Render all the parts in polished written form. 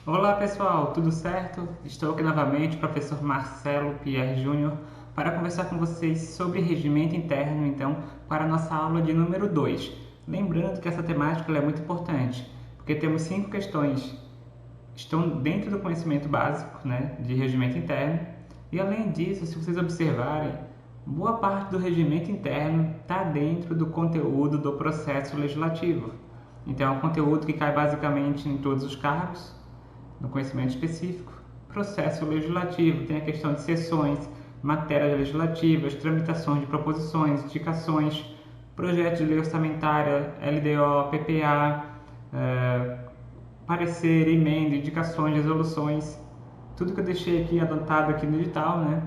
Olá pessoal, tudo certo? Estou aqui novamente, professor Marcelo Pierre Júnior, para conversar com vocês sobre regimento interno, então, para a nossa aula de número 2. Lembrando que essa temática é muito importante, porque temos 5 questões que estão dentro do conhecimento básico, né, de regimento interno, e além disso, se vocês observarem, boa parte do regimento interno está dentro do conteúdo do processo legislativo. Então, é um conteúdo que cai basicamente em todos os cargos, no conhecimento específico, processo legislativo, tem a questão de sessões, matérias legislativas, tramitações de proposições, indicações, projeto de lei orçamentária, LDO, PPA, parecer, emenda, indicações, resoluções, tudo que eu deixei aqui anotado aqui no edital, né?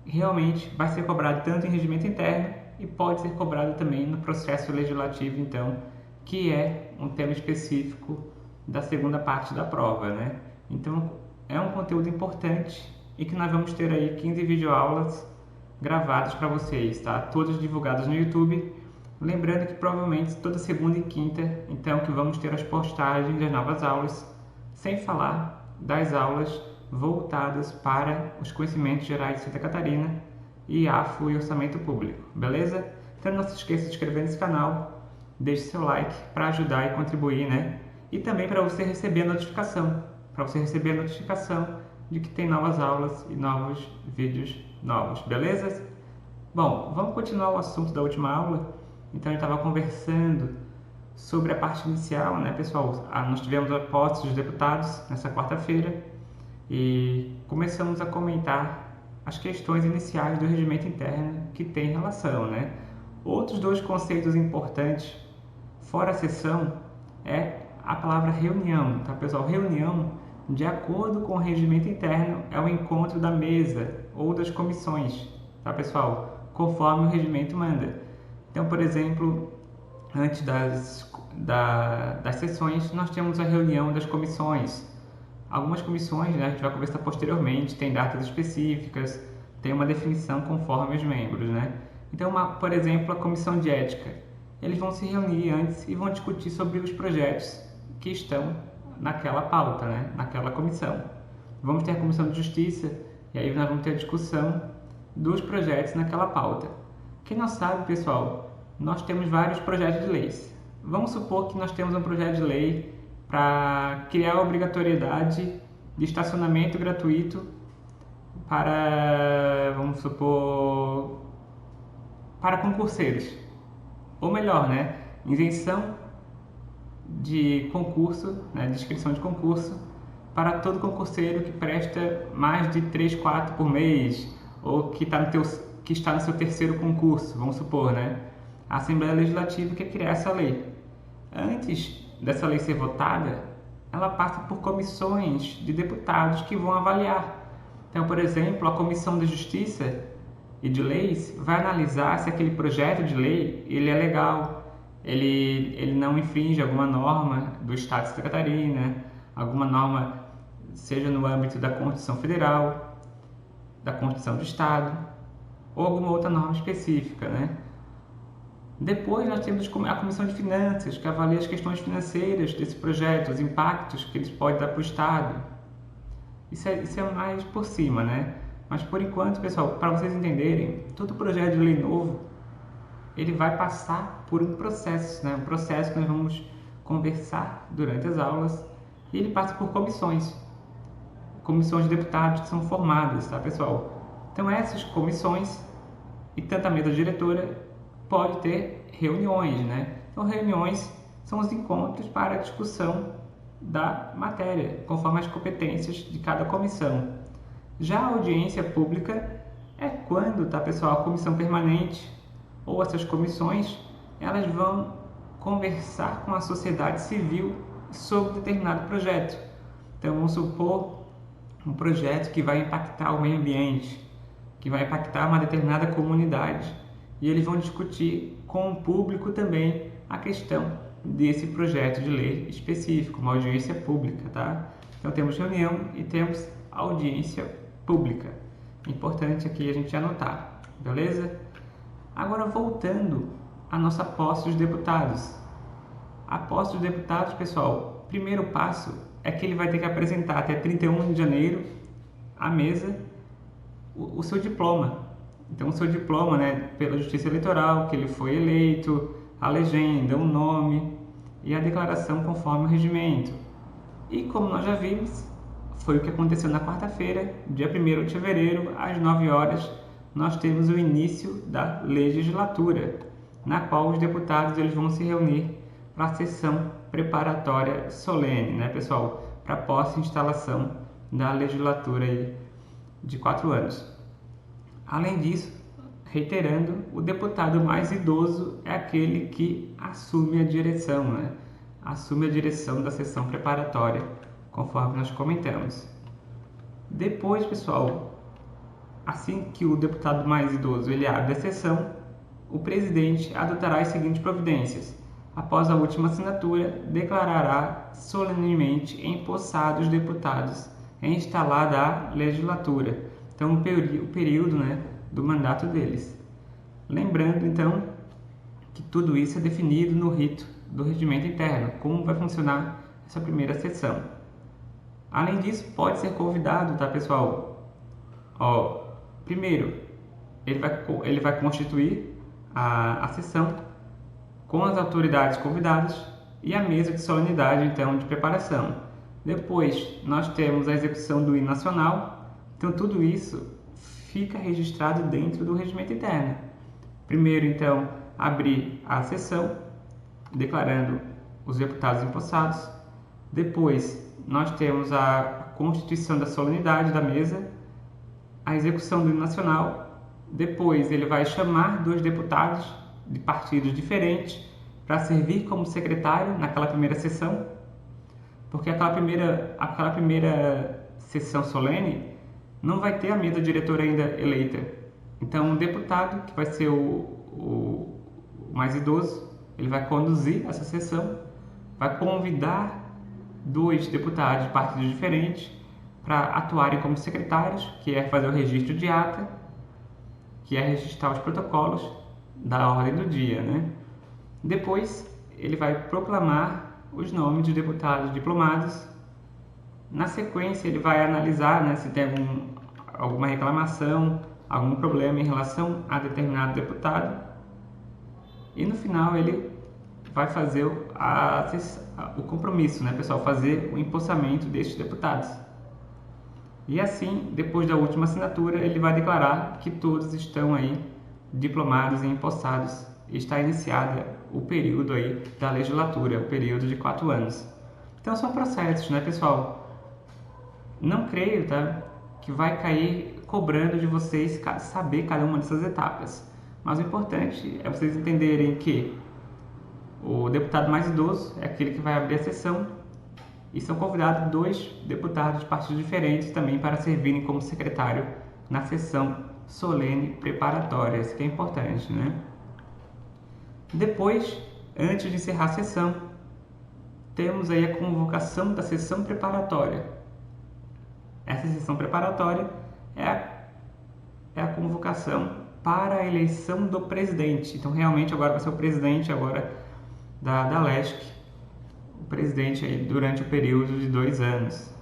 Realmente vai ser cobrado tanto em regimento interno e pode ser cobrado também no processo legislativo, então, que é um tema específico da segunda parte da prova, né? Então, é um conteúdo importante e que nós vamos ter aí 15 videoaulas gravadas para vocês, tá? Todas divulgadas no YouTube. Lembrando que provavelmente toda segunda e quinta, então, que vamos ter as postagens das novas aulas, sem falar das aulas voltadas para os conhecimentos gerais de Santa Catarina e AFO e orçamento público, beleza? Então não se esqueça de se inscrever nesse canal, deixe seu like para ajudar e contribuir, né? E também para você receber a notificação, de que tem novas aulas e novos vídeos novos, beleza? Bom, vamos continuar o assunto da última aula. Então, a gente estava conversando sobre a parte inicial, né, pessoal? Nós tivemos a posse dos deputados nessa quarta-feira e começamos a comentar as questões iniciais do regimento interno que tem relação, né? Outros dois conceitos importantes, fora a sessão, é a palavra reunião, tá, pessoal? Reunião, de acordo com o regimento interno, é o encontro da mesa ou das comissões, tá, pessoal? Conforme o regimento manda. Então, por exemplo, antes das sessões, nós temos a reunião das comissões. Algumas comissões, né, a gente vai conversar posteriormente, tem datas específicas, tem uma definição conforme os membros, né? Então, por exemplo, a comissão de ética. Eles vão se reunir antes e vão discutir sobre os projetos que estão naquela pauta, né? Naquela comissão. Vamos ter a comissão de justiça e aí nós vamos ter a discussão dos projetos naquela pauta. Quem não sabe, pessoal, nós temos vários projetos de leis. Vamos supor que nós temos um projeto de lei para criar a obrigatoriedade de estacionamento gratuito para, vamos supor, para concurseiros. Ou melhor, né? Isenção de concurso, né? De inscrição de concurso para todo concurseiro que presta mais de 3, 4 por mês ou que está no seu terceiro concurso, vamos supor, né? A Assembleia Legislativa quer criar essa lei. Antes dessa lei ser votada, ela passa por comissões de deputados que vão avaliar. Então, por exemplo, a Comissão de Justiça e de Leis vai analisar se aquele projeto de lei ele é legal, ele não infringe alguma norma do Estado de Santa Catarina, alguma norma, seja no âmbito da Constituição Federal, da Constituição do Estado, ou alguma outra norma específica, né? Depois nós temos a Comissão de Finanças, que avalia as questões financeiras desse projeto, os impactos que eles podem dar para o Estado. Isso é mais por cima, né? Mas por enquanto, pessoal, para vocês entenderem, todo projeto de lei novo, ele vai passar por um processo, né? Um processo que nós vamos conversar durante as aulas, e ele passa por comissões de deputados que são formadas, tá, pessoal? Então essas comissões e tanto a mesa diretora pode ter reuniões, né? Então, reuniões são os encontros para a discussão da matéria, conforme as competências de cada comissão. Já a audiência pública é quando, tá, pessoal, a comissão permanente ou essas comissões, elas vão conversar com a sociedade civil sobre determinado projeto. Então, vamos supor um projeto que vai impactar o meio ambiente, que vai impactar uma determinada comunidade. E eles vão discutir com o público também a questão desse projeto de lei específico, uma audiência pública, tá? Então temos reunião e temos audiência pública. Importante aqui a gente anotar, beleza? Agora voltando à nossa posse dos deputados. A posse dos deputados, pessoal, primeiro passo é que ele vai ter que apresentar até 31 de janeiro à mesa o seu diploma. Então, o seu diploma, né, pela Justiça Eleitoral, que ele foi eleito, a legenda, o nome e a declaração conforme o regimento. E como nós já vimos, foi o que aconteceu na quarta-feira, dia 1º de fevereiro, às 9 horas, nós temos o início da legislatura, na qual os deputados eles vão se reunir para a sessão preparatória solene, né, pessoal? Para a posse e instalação da legislatura aí de 4 anos. Além disso, reiterando, o deputado mais idoso é aquele que assume a direção, né? Assume a direção da sessão preparatória, conforme nós comentamos. Depois, pessoal, assim que o deputado mais idoso ele abre a sessão, o presidente adotará as seguintes providências. Após a última assinatura, declarará solenemente empossados os deputados e instalada a legislatura. Então, o período, né, do mandato deles. Lembrando, então, que tudo isso é definido no rito do regimento interno, como vai funcionar essa primeira sessão. Além disso, pode ser convidado, tá, pessoal? Primeiro, ele vai constituir a sessão com as autoridades convidadas e a mesa de solenidade, então, de preparação. Depois, nós temos a execução do hino nacional. Então, tudo isso fica registrado dentro do regimento interno. Primeiro, então, abrir a sessão, declarando os deputados empossados. Depois, nós temos a constituição da solenidade da mesa, a execução do hino nacional. Depois, ele vai chamar 2 deputados de partidos diferentes para servir como secretário naquela primeira sessão, porque aquela primeira sessão solene não vai ter a mesa diretora ainda eleita. Então, um deputado, que vai ser o mais idoso, ele vai conduzir essa sessão, vai convidar 2 deputados de partidos diferentes para atuarem como secretários, que é fazer o registro de ata, que é registrar os protocolos da ordem do dia, né? Depois, ele vai proclamar os nomes dos deputados diplomados. Na sequência, ele vai analisar, né, se tem alguma reclamação, algum problema em relação a determinado deputado. E no final, ele vai fazer o compromisso, né, pessoal? Fazer o empossamento destes deputados. E assim, depois da última assinatura, ele vai declarar que todos estão aí diplomados e empossados. Está iniciada o período aí da legislatura, o período de 4 anos. Então são processos, né, pessoal? Não creio, tá, que vai cair cobrando de vocês saber cada uma dessas etapas. Mas o importante é vocês entenderem que o deputado mais idoso é aquele que vai abrir a sessão e são convidados 2 deputados de partidos diferentes também para servirem como secretário na sessão solene preparatória. Isso que é importante, né? Depois, antes de encerrar a sessão, temos aí a convocação da sessão preparatória. Essa sessão preparatória é a convocação para a eleição do presidente. Então, realmente, agora vai ser o presidente agora da LESC, o presidente aí durante o período de 2 anos.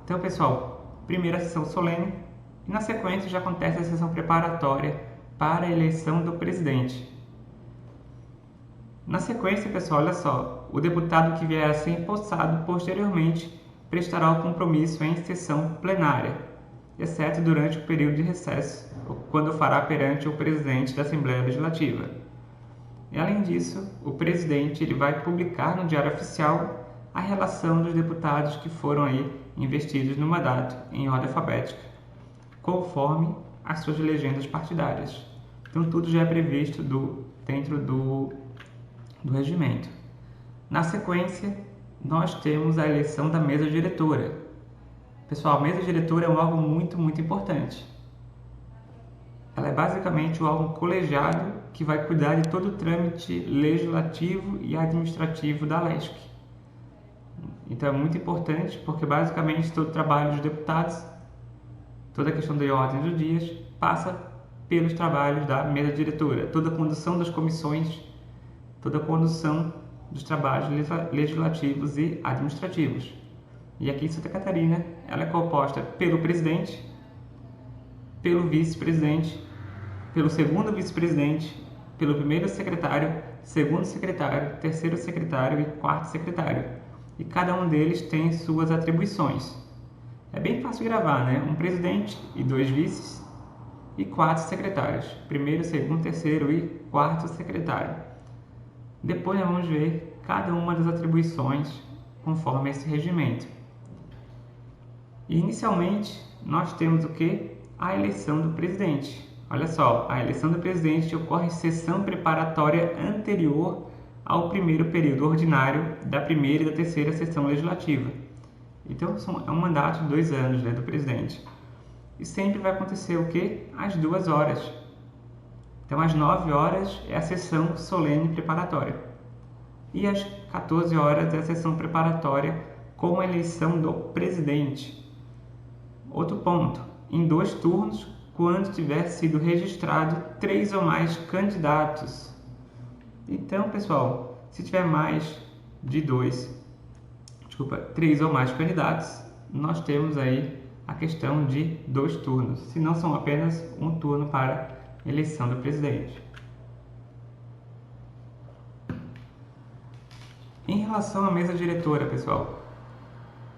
Então, pessoal, primeira sessão solene e, na sequência, já acontece a sessão preparatória para a eleição do presidente. Na sequência, pessoal, olha só, o deputado que vier a ser empossado posteriormente prestará o compromisso em sessão plenária, exceto durante o período de recesso, quando fará perante o presidente da Assembleia Legislativa. E, além disso, o presidente ele vai publicar no Diário Oficial a relação dos deputados que foram aí investidos no mandato em ordem alfabética, conforme as suas legendas partidárias. Então, tudo já é previsto dentro do regimento. Na sequência, nós temos a eleição da mesa diretora. Pessoal, a mesa diretora é um órgão muito, muito importante. Ela é basicamente o órgão colegiado que vai cuidar de todo o trâmite legislativo e administrativo da LESC. Então é muito importante porque basicamente todo o trabalho dos deputados, toda a questão de ordem dos dias, passa pelos trabalhos da mesa diretora. Toda a condução das comissões, toda a condução dos trabalhos legislativos e administrativos. E aqui em Santa Catarina, ela é composta pelo presidente, pelo vice-presidente, pelo segundo vice-presidente, pelo primeiro secretário, segundo secretário, terceiro secretário e quarto secretário. E cada um deles tem suas atribuições. É bem fácil de gravar, né? Um presidente e 2 vices e 4 secretários. Primeiro, segundo, terceiro e quarto secretário. Depois nós vamos ver cada uma das atribuições conforme esse regimento. E, inicialmente, nós temos o que? A eleição do presidente. Olha só, a eleição do presidente ocorre em sessão preparatória anterior ao primeiro período ordinário da primeira e da terceira sessão legislativa. Então, é um mandato de 2 anos, né, do presidente. E sempre vai acontecer o quê? Às 2 horas. Então, às 9 horas é a sessão solene preparatória. E às 14 horas é a sessão preparatória com a eleição do presidente. Outro ponto, em 2 turnos, quando tiver sido registrado 3 ou mais candidatos. Então, pessoal, se tiver mais de 3 ou mais candidatos, nós temos aí a questão de 2 turnos, se não são apenas um turno para eleição do presidente. Em relação à mesa diretora, pessoal,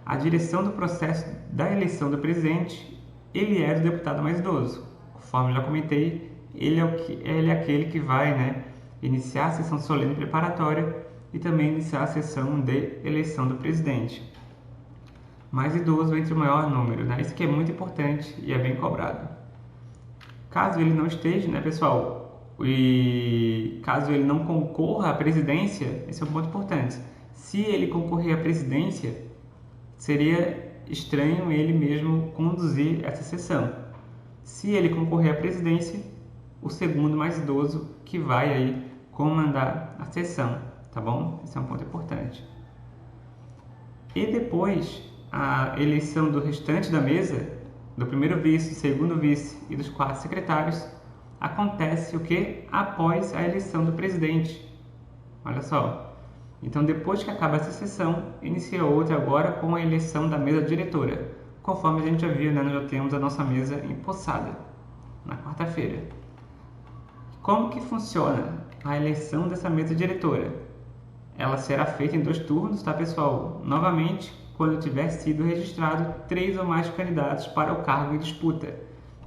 a direção do processo da eleição do presidente, ele é do deputado mais idoso. Conforme já comentei, ele é aquele que vai, né, iniciar a sessão solene preparatória e também iniciar a sessão de eleição do presidente. Mais idoso entre o maior número, né? Isso que é muito importante e é bem cobrado. Caso ele não esteja, né, pessoal, e caso ele não concorra à presidência, esse é um ponto importante. Se ele concorrer à presidência, seria estranho ele mesmo conduzir essa sessão. Se ele concorrer à presidência, o segundo mais idoso que vai aí comandar a sessão, tá bom? Esse é um ponto importante. E depois, a eleição do restante da mesa, do primeiro vice, segundo vice e dos 4 secretários, acontece o que? Após a eleição do presidente. Olha só. Então, depois que acaba essa sessão, inicia outra agora com a eleição da mesa diretora. Conforme a gente já viu, né, nós já temos a nossa mesa empossada na quarta-feira. Como que funciona a eleição dessa mesa diretora? Ela será feita em 2 turnos, tá, pessoal? Novamente, quando tiver sido registrado 3 ou mais candidatos para o cargo em disputa.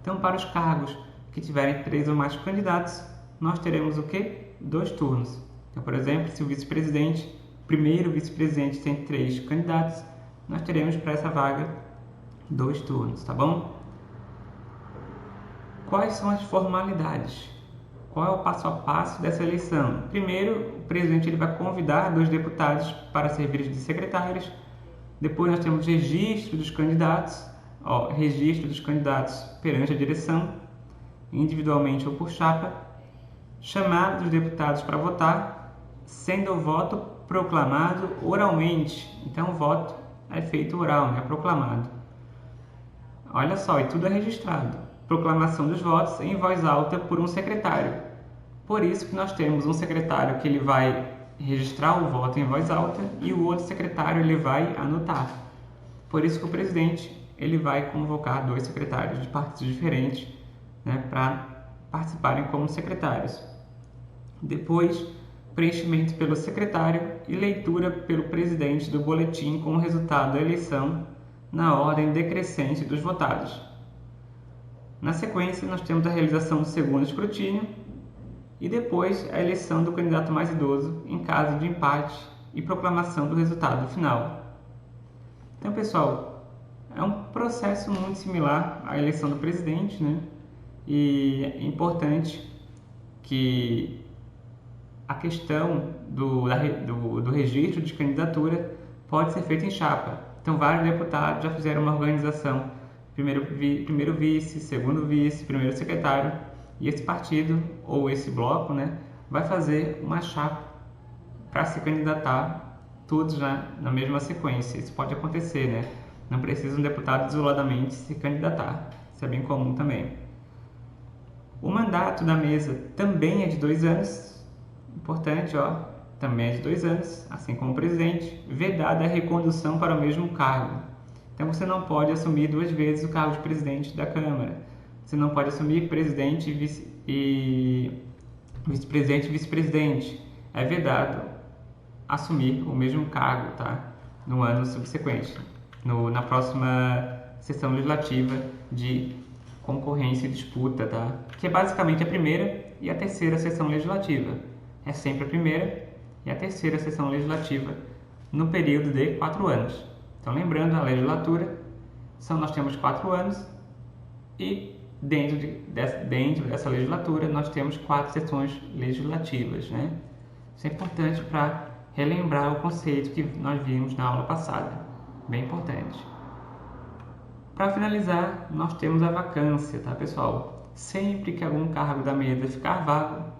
Então, para os cargos que tiverem 3 ou mais candidatos, nós teremos o quê? 2 turnos. Então, por exemplo, se o vice-presidente, primeiro vice-presidente tem 3 candidatos, nós teremos para essa vaga 2 turnos, tá bom? Quais são as formalidades? Qual é o passo a passo dessa eleição? Primeiro, o presidente ele vai convidar 2 deputados para servir de secretários. Depois nós temos registro dos candidatos, registro dos candidatos perante a direção, individualmente ou por chapa, chamada dos deputados para votar, sendo o voto proclamado oralmente. Então o voto é feito oral, né? Proclamado. Olha só, e tudo é registrado. Proclamação dos votos em voz alta por um secretário. Por isso que nós temos um secretário que ele vai registrar o voto em voz alta e o outro secretário ele vai anotar. Por isso que o presidente ele vai convocar 2 secretários de partidos diferentes, né, para participarem como secretários. Depois, preenchimento pelo secretário e leitura pelo presidente do boletim com o resultado da eleição na ordem decrescente dos votados. Na sequência, nós temos a realização do segundo escrutínio e depois a eleição do candidato mais idoso em caso de empate e proclamação do resultado final. Então, pessoal, é um processo muito similar à eleição do presidente, né? E é importante que a questão do registro de candidatura pode ser feita em chapa. Então, vários deputados já fizeram uma organização, primeiro vice, segundo vice, primeiro secretário, e esse partido, ou esse bloco, né, vai fazer uma chapa para se candidatar, todos já na mesma sequência. Isso pode acontecer, né? Não precisa um deputado isoladamente se candidatar. Isso é bem comum também. O mandato da mesa também é de 2 anos. Importante, também é de 2 anos, assim como o presidente, vedada a recondução para o mesmo cargo. Então você não pode assumir 2 vezes o cargo de presidente da Câmara. Você não pode assumir presidente e vice-presidente e vice-presidente. É vedado assumir o mesmo cargo, tá? No ano subsequente, na próxima sessão legislativa de concorrência e disputa, tá? Que é basicamente a primeira e a terceira sessão legislativa. É sempre a primeira e a terceira sessão legislativa no período de 4 anos. Então, lembrando, a legislatura, nós temos 4 anos e dentro dessa legislatura nós temos 4 sessões legislativas, né? Isso é importante para relembrar o conceito que nós vimos na aula passada, bem importante. Para finalizar, nós temos a vacância, tá, pessoal? Sempre que algum cargo da mesa ficar vago,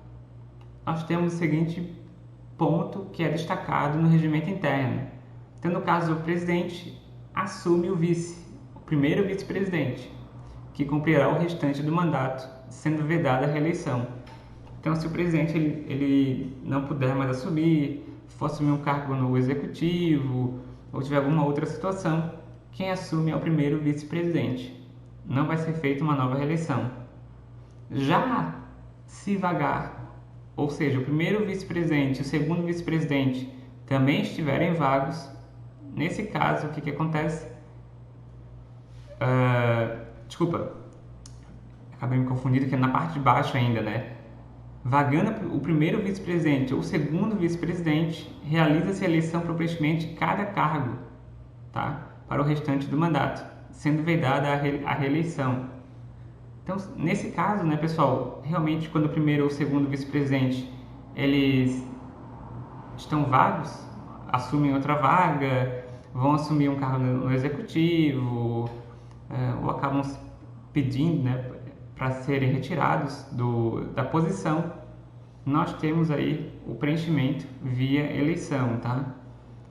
nós temos o seguinte ponto que é destacado no regimento interno. Então, no caso, o presidente assume o primeiro vice-presidente, que cumprirá o restante do mandato, sendo vedada a reeleição. Então, se o presidente ele não puder mais assumir, for assumir um cargo no executivo ou tiver alguma outra situação, quem assume é o primeiro vice-presidente. Não vai ser feita uma nova reeleição. Já se vagar, ou seja, o primeiro vice-presidente e o segundo vice-presidente também estiverem vagos, nesse caso, o que acontece? Acabei me confundindo, que é na parte de baixo ainda, né? Vagando o primeiro vice-presidente ou o segundo vice-presidente, realiza-se a eleição propriamente de cada cargo, tá? Para o restante do mandato, sendo vedada a reeleição. Então, nesse caso, né, pessoal, realmente quando o primeiro ou o segundo vice-presidente eles estão vagos, assumem outra vaga, vão assumir um cargo no executivo, ou acabam pedindo, né, para serem retirados da posição, nós temos aí o preenchimento via eleição, tá?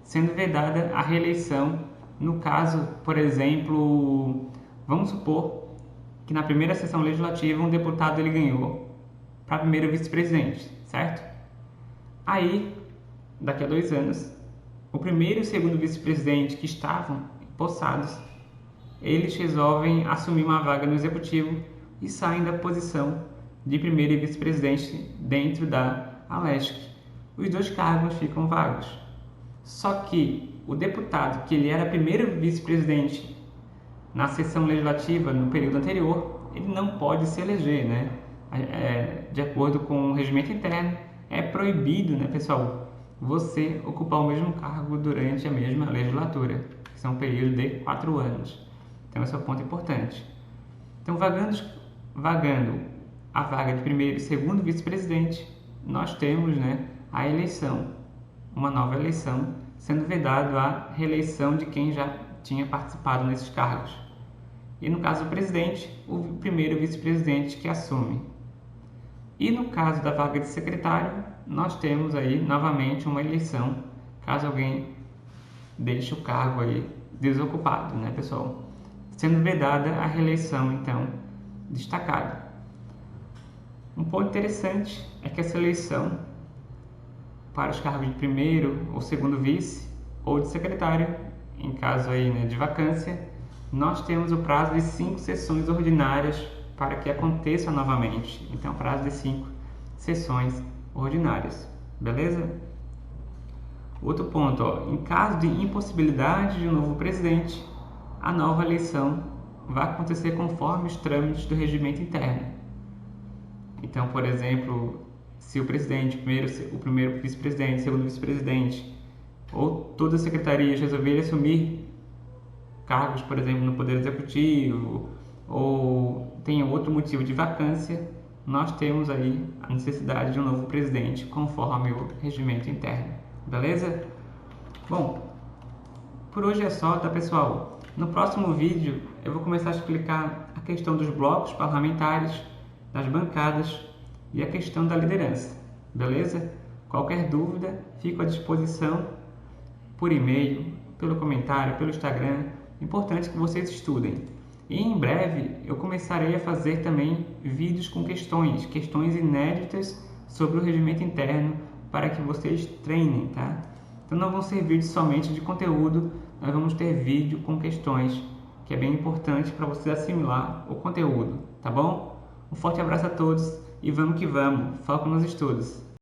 Sendo vedada a reeleição, no caso, por exemplo, vamos supor que na primeira sessão legislativa um deputado ele ganhou para primeiro vice-presidente, certo? Aí, daqui a 2 anos, o primeiro e o segundo vice-presidente que estavam empossados, eles resolvem assumir uma vaga no executivo e saem da posição de primeiro e vice-presidente dentro da Alesc. Os 2 cargos ficam vagos. Só que o deputado, que ele era primeiro vice-presidente na sessão legislativa no período anterior, ele não pode se eleger, né? De acordo com o regimento interno, é proibido, né, pessoal, você ocupar o mesmo cargo durante a mesma legislatura, que são um período de 4 anos. Então, esse é um ponto importante. Então, vagando a vaga de primeiro e segundo vice-presidente, nós temos, né, a eleição, uma nova eleição, sendo vedado a reeleição de quem já tinha participado nesses cargos. E no caso do presidente, o primeiro vice-presidente que assume. E no caso da vaga de secretário, nós temos aí novamente uma eleição, caso alguém deixe o cargo aí desocupado, né, pessoal? Sendo vedada a reeleição, então, destacada. Um ponto interessante é que essa eleição para os cargos de primeiro ou segundo vice ou de secretário, em caso aí, né, de vacância, nós temos o prazo de 5 sessões ordinárias para que aconteça novamente. Então, prazo de 5 sessões ordinárias. Beleza? Outro ponto, ó, em caso de impossibilidade de um novo presidente, a nova eleição vai acontecer conforme os trâmites do regimento interno. Então, por exemplo, se o presidente, o primeiro vice-presidente, o segundo vice-presidente ou todas as secretarias resolverem assumir cargos, por exemplo, no Poder Executivo ou tenham outro motivo de vacância, nós temos aí a necessidade de um novo presidente conforme o regimento interno. Beleza? Bom, por hoje é só, tá, pessoal? No próximo vídeo eu vou começar a explicar a questão dos blocos parlamentares, das bancadas e a questão da liderança. Beleza? Qualquer dúvida, fico à disposição por e-mail, pelo comentário, pelo Instagram. Importante que vocês estudem. E em breve eu começarei a fazer também vídeos com questões inéditas sobre o regimento interno para que vocês treinem, tá? Então não vão ser vídeos somente de conteúdo, nós vamos ter vídeo com questões, que é bem importante para você assimilar o conteúdo, tá bom? Um forte abraço a todos e vamos que vamos, foco nos estudos!